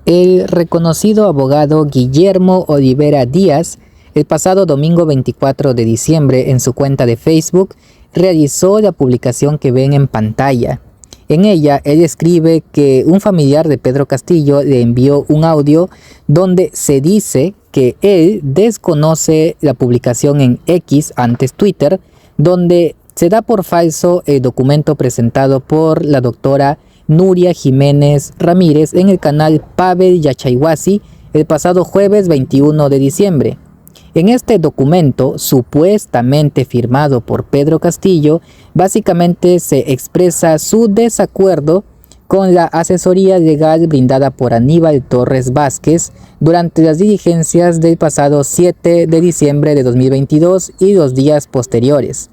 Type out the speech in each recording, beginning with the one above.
El reconocido abogado Guillermo Olivera Díaz, el pasado domingo 24 de diciembre en su cuenta de Facebook, realizó la publicación que ven en pantalla. En ella, él escribe que un familiar de Pedro Castillo le envió un audio donde se dice que él desconoce la publicación en X, antes Twitter, donde se da por falso el documento presentado por la doctora Nuria Jiménez Ramírez en el canal Pavel Yachayhuasi el pasado jueves 21 de diciembre. En este documento, supuestamente firmado por Pedro Castillo, básicamente se expresa su desacuerdo con la asesoría legal brindada por Aníbal Torres Vázquez durante las diligencias del pasado 7 de diciembre de 2022 y los días posteriores.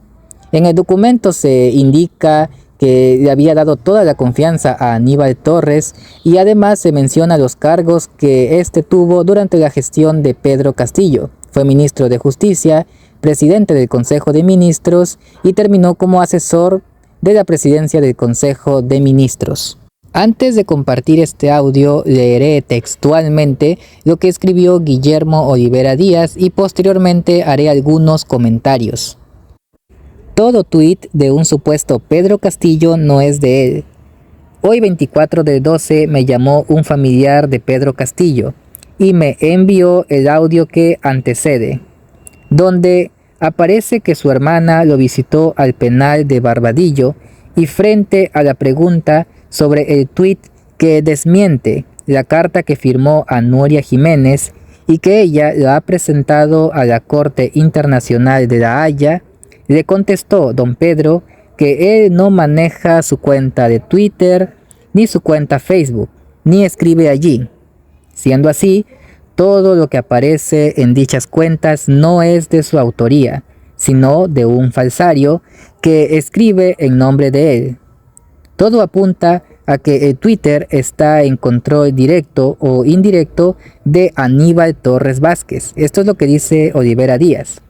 En el documento se indica que le había dado toda la confianza a Aníbal Torres y además se menciona los cargos que éste tuvo durante la gestión de Pedro Castillo. Fue ministro de Justicia, presidente del Consejo de Ministros y terminó como asesor de la presidencia del Consejo de Ministros. Antes de compartir este audio, leeré textualmente lo que escribió Guillermo Olivera Díaz y posteriormente haré algunos comentarios. Todo tuit de un supuesto Pedro Castillo no es de él. Hoy 24 de 12 me llamó un familiar de Pedro Castillo y me envió el audio que antecede, donde aparece que su hermana lo visitó al penal de Barbadillo y frente a la pregunta sobre el tuit que desmiente la carta que firmó a Nuria Jiménez y que ella la ha presentado a la Corte Internacional de La Haya, le contestó don Pedro que él no maneja su cuenta de Twitter ni su cuenta Facebook, ni escribe allí. Siendo así, todo lo que aparece en dichas cuentas no es de su autoría, sino de un falsario que escribe en nombre de él. Todo apunta a que el Twitter está en control directo o indirecto de Aníbal Torres Vázquez. Esto es lo que dice Olivera Díaz,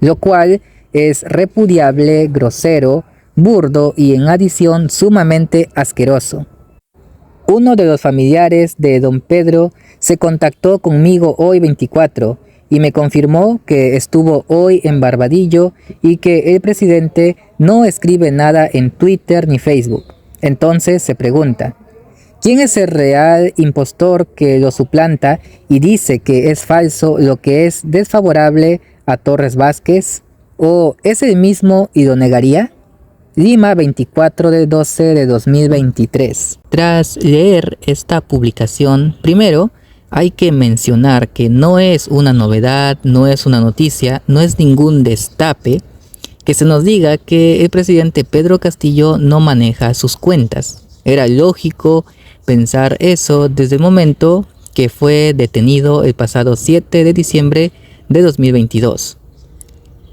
lo cual es repudiable, grosero, burdo y en adición sumamente asqueroso. Uno de los familiares de don Pedro se contactó conmigo hoy 24 y me confirmó que estuvo hoy en Barbadillo y que el presidente no escribe nada en Twitter ni Facebook. Entonces se pregunta, ¿quién es el real impostor que lo suplanta y dice que es falso lo que es desfavorable a Torres Vázquez? ¿O es el mismo y lo negaría? Lima, 24 de 12 de 2023. Tras leer esta publicación, primero hay que mencionar que no es una novedad, no es una noticia, no es ningún destape que se nos diga que el presidente Pedro Castillo no maneja sus cuentas. Era lógico pensar eso desde el momento que fue detenido el pasado 7 de diciembre de 2022.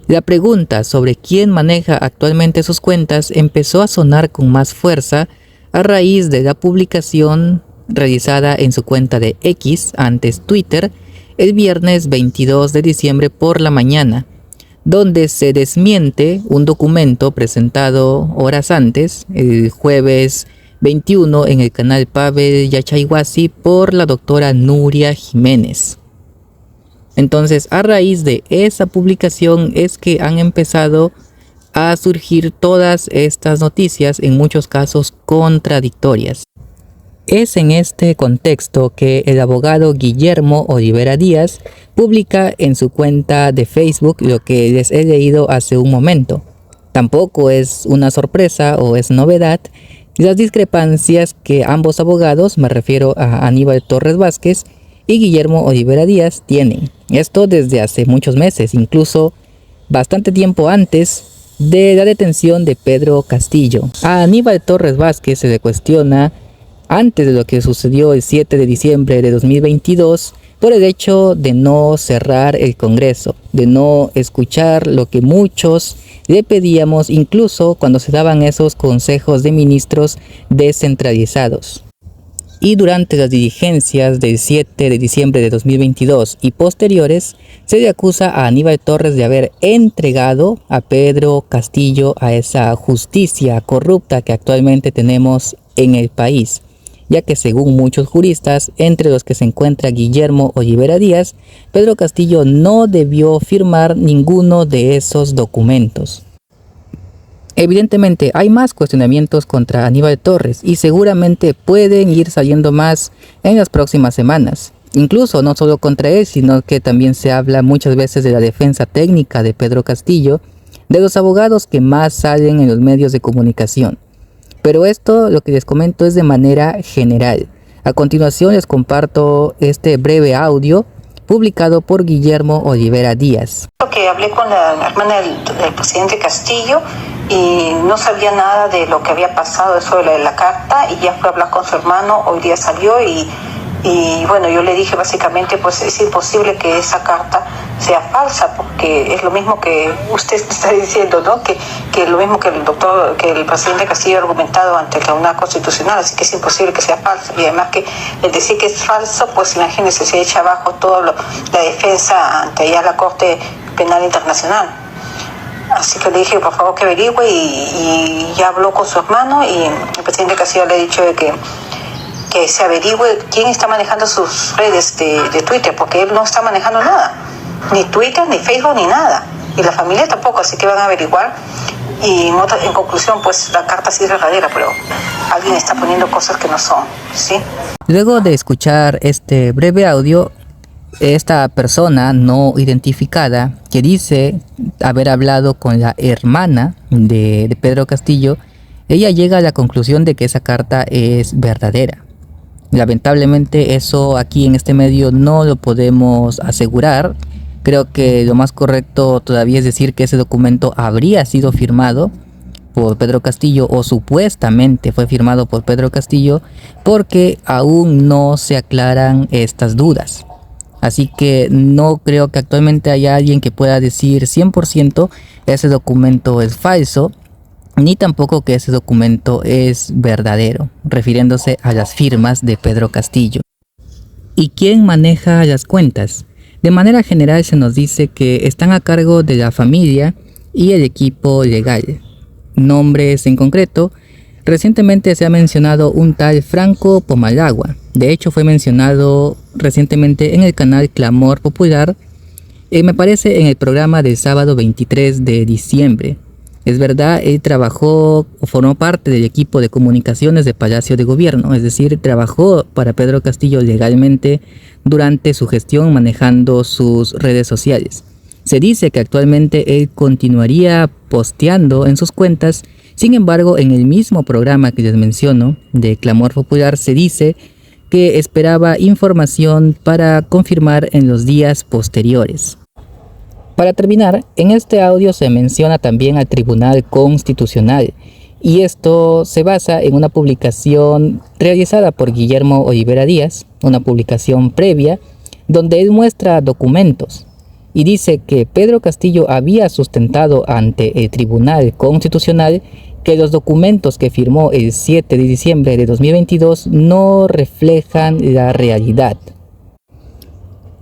La pregunta sobre quién maneja actualmente sus cuentas empezó a sonar con más fuerza a raíz de la publicación realizada en su cuenta de X, antes Twitter, el viernes 22 de diciembre por la mañana, donde se desmiente un documento presentado horas antes, el jueves 21 en el canal Pavel Yachayhuasi por la doctora Nuria Jiménez. Entonces, a raíz de esa publicación es que han empezado a surgir todas estas noticias, en muchos casos contradictorias. Es en este contexto que el abogado Guillermo Olivera Díaz publica en su cuenta de Facebook lo que les he leído hace un momento. Tampoco es una sorpresa o es novedad las discrepancias que ambos abogados, me refiero a Aníbal Torres Vázquez y Guillermo Olivera Díaz, tienen. Esto desde hace muchos meses, incluso bastante tiempo antes de la detención de Pedro Castillo. A Aníbal Torres Vázquez se le cuestiona antes de lo que sucedió el 7 de diciembre de 2022 por el hecho de no cerrar el Congreso, de no escuchar lo que muchos le pedíamos incluso cuando se daban esos consejos de ministros descentralizados. Y durante las diligencias del 7 de diciembre de 2022 y posteriores, se le acusa a Aníbal Torres de haber entregado a Pedro Castillo a esa justicia corrupta que actualmente tenemos en el país. ya que según muchos juristas, entre los que se encuentra Guillermo Olivera Díaz, Pedro Castillo no debió firmar ninguno de esos documentos. Evidentemente hay más cuestionamientos contra Aníbal Torres y seguramente pueden ir saliendo más en las próximas semanas. Incluso no solo contra él, sino que también se habla muchas veces de la defensa técnica de Pedro Castillo, de los abogados que más salen en los medios de comunicación. Pero esto, lo que les comento, es de manera general. A continuación les comparto este breve audio publicado por Guillermo Olivera Díaz. Que hablé con la hermana del presidente Castillo y no sabía nada de lo que había pasado, eso de la carta, y ya fue a hablar con su hermano, hoy día salió y bueno, yo le dije básicamente, pues es imposible que esa carta sea falsa, porque es lo mismo que usted está diciendo, ¿no? Que lo mismo que el presidente Castillo ha argumentado ante el Tribunal Constitucional, así que es imposible que sea falsa. Y además que el decir que es falso, pues imagínense, se echa abajo toda la defensa ante allá la Corte Penal Internacional. Así que le dije, por favor, que averigüe, y ya habló con su hermano, y el presidente Castillo le ha dicho de que se averigüe quién está manejando sus redes de Twitter, porque él no está manejando nada, ni Twitter, ni Facebook, ni nada, y la familia tampoco, así que van a averiguar. Y en conclusión, pues la carta sí es verdadera, pero alguien está poniendo cosas que no son, ¿sí? Luego de escuchar este breve audio, esta persona no identificada, que dice haber hablado con la hermana de Pedro Castillo, ella llega a la conclusión de que esa carta es verdadera. Lamentablemente eso aquí en este medio no lo podemos asegurar. Creo que lo más correcto todavía es decir que ese documento habría sido firmado por Pedro Castillo, o supuestamente fue firmado por Pedro Castillo, porque aún no se aclaran estas dudas. Así que no creo que actualmente haya alguien que pueda decir 100% ese documento es falso, ni tampoco que ese documento es verdadero, refiriéndose a las firmas de Pedro Castillo. ¿Y quién maneja las cuentas? De manera general se nos dice que están a cargo de la familia y el equipo legal. Nombres en concreto, recientemente se ha mencionado un tal Franco Pumalawa. De hecho fue mencionado recientemente en el canal Clamor Popular, me parece en el programa del sábado 23 de diciembre. Es verdad, él trabajó o formó parte del equipo de comunicaciones de Palacio de Gobierno, es decir, trabajó para Pedro Castillo legalmente durante su gestión manejando sus redes sociales. Se dice que actualmente él continuaría posteando en sus cuentas, sin embargo, en el mismo programa que les menciono, de Clamor Popular, se dice que esperaba información para confirmar en los días posteriores. Para terminar, en este audio se menciona también al Tribunal Constitucional, y esto se basa en una publicación realizada por Guillermo Olivera Díaz, una publicación previa, donde él muestra documentos y dice que Pedro Castillo había sustentado ante el Tribunal Constitucional que los documentos que firmó el 7 de diciembre de 2022 no reflejan la realidad.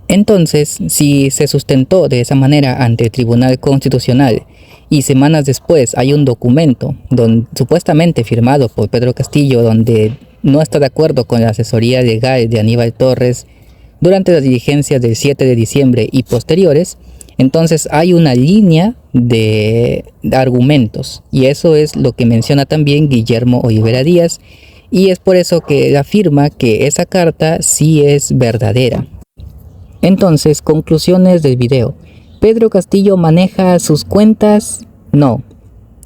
Entonces, si se sustentó de esa manera ante el Tribunal Constitucional y semanas después hay un documento supuestamente firmado por Pedro Castillo donde no está de acuerdo con la asesoría legal de Aníbal Torres durante las diligencias del 7 de diciembre y posteriores, entonces hay una línea de argumentos, y eso es lo que menciona también Guillermo Olivera Díaz, y es por eso que él afirma que esa carta sí es verdadera. Entonces, conclusiones del video. ¿Pedro Castillo maneja sus cuentas? No.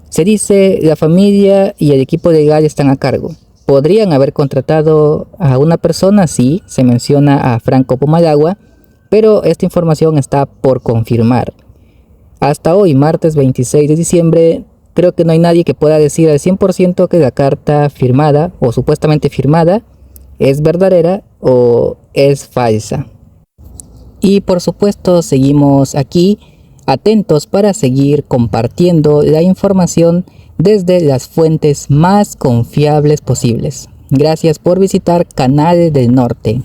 Se dice la familia y el equipo legal están a cargo. ¿Podrían haber contratado a una persona? Sí, se menciona a Franco Pumalawa, pero esta información está por confirmar. Hasta hoy, martes 26 de diciembre, creo que no hay nadie que pueda decir al 100% que la carta firmada o supuestamente firmada es verdadera o es falsa. Y por supuesto seguimos aquí atentos para seguir compartiendo la información desde las fuentes más confiables posibles. Gracias por visitar Canal del Norte.